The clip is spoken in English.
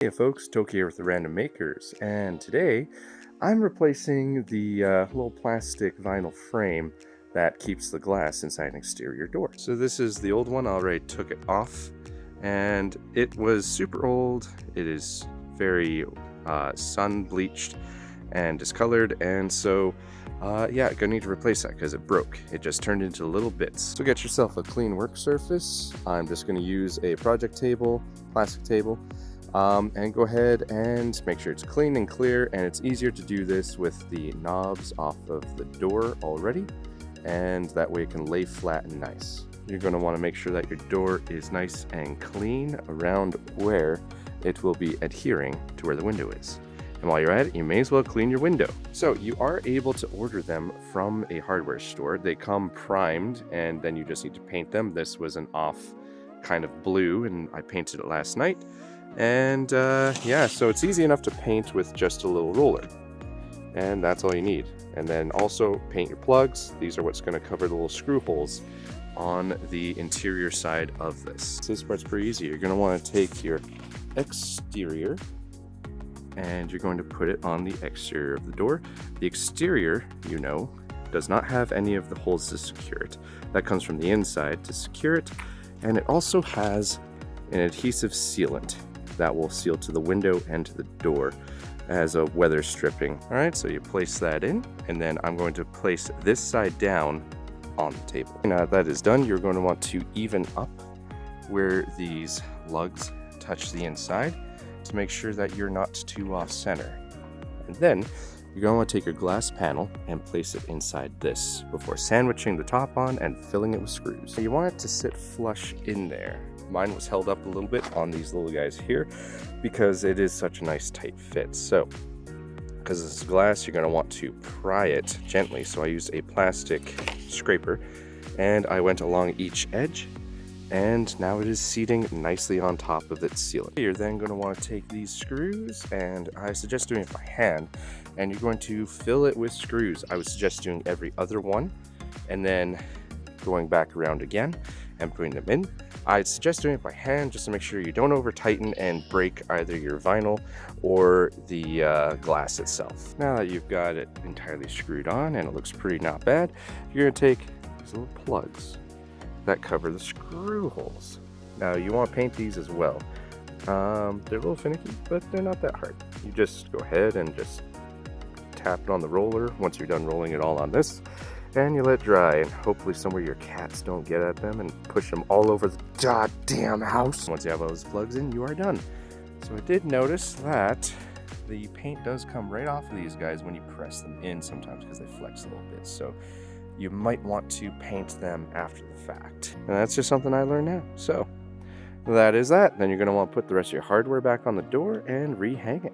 Hey folks, Toki here with the Random Makers, and today I'm replacing the little plastic vinyl frame that keeps the glass inside an exterior door. So this is the old one. I already took it off, and it was super old. It is very sun bleached and discolored, and so yeah, gonna need to replace that because it broke. It just turned into little bits. So get yourself a clean work surface. I'm just gonna use a project table, plastic table. And go ahead and make sure it's clean and clear, and it's easier to do this with the knobs off of the door already, and that way it can lay flat and nice. You're going to want to make sure that your door is nice and clean around where it will be adhering to where the window is. And while you're at it, you may as well clean your window. So you are able to order them from a hardware store. They come primed, and then you just need to paint them. This was an off kind of blue, and I painted it last night. And yeah, so it's easy enough to paint with just a little roller, and that's all you need. And then also paint your plugs. These are what's going to cover the little screw holes on the interior side of this. This part's pretty easy. You're going to want to take your exterior and you're going to put it on the exterior of the door. The exterior, you know, does not have any of the holes to secure it. That comes from the inside to secure it, and it also has an adhesive sealant that will seal to the window and to the door as a weather stripping. All right, so you place that in, and then I'm going to place this side down on the table. Now that is done, you're going to want to even up where these lugs touch the inside to make sure that you're not too off center. And then you're going to want to take your glass panel and place it inside this before sandwiching the top on and filling it with screws. You want it to sit flush in there. Mine was held up a little bit on these little guys here because it is such a nice tight fit. So because this is glass, you're going to want to pry it gently. So I used a plastic scraper and I went along each edge, and now it is seating nicely on top of its sealant. You're then going to want to take these screws, and I suggest doing it by hand, and you're going to fill it with screws. I would suggest doing every other one and then going back around again and putting them in. I'd suggest doing it by hand just to make sure you don't over tighten and break either your vinyl or the glass itself. Now that you've got it entirely screwed on and it looks pretty not bad, you're going to take these little plugs that cover the screw holes. Now you want to paint these as well. They're a little finicky, but they're not that hard. You just go ahead and just tap it on the roller once you're done rolling it all on this, and you let dry, and hopefully somewhere your cats don't get at them and push them all over the goddamn house. Once you have all those plugs in, you are done. So I did notice that the paint does come right off of these guys when you press them in sometimes because they flex a little bit. So you might want to paint them after the fact. And that's just something I learned now. So that is that. Then you're going to want to put the rest of your hardware back on the door and rehang it.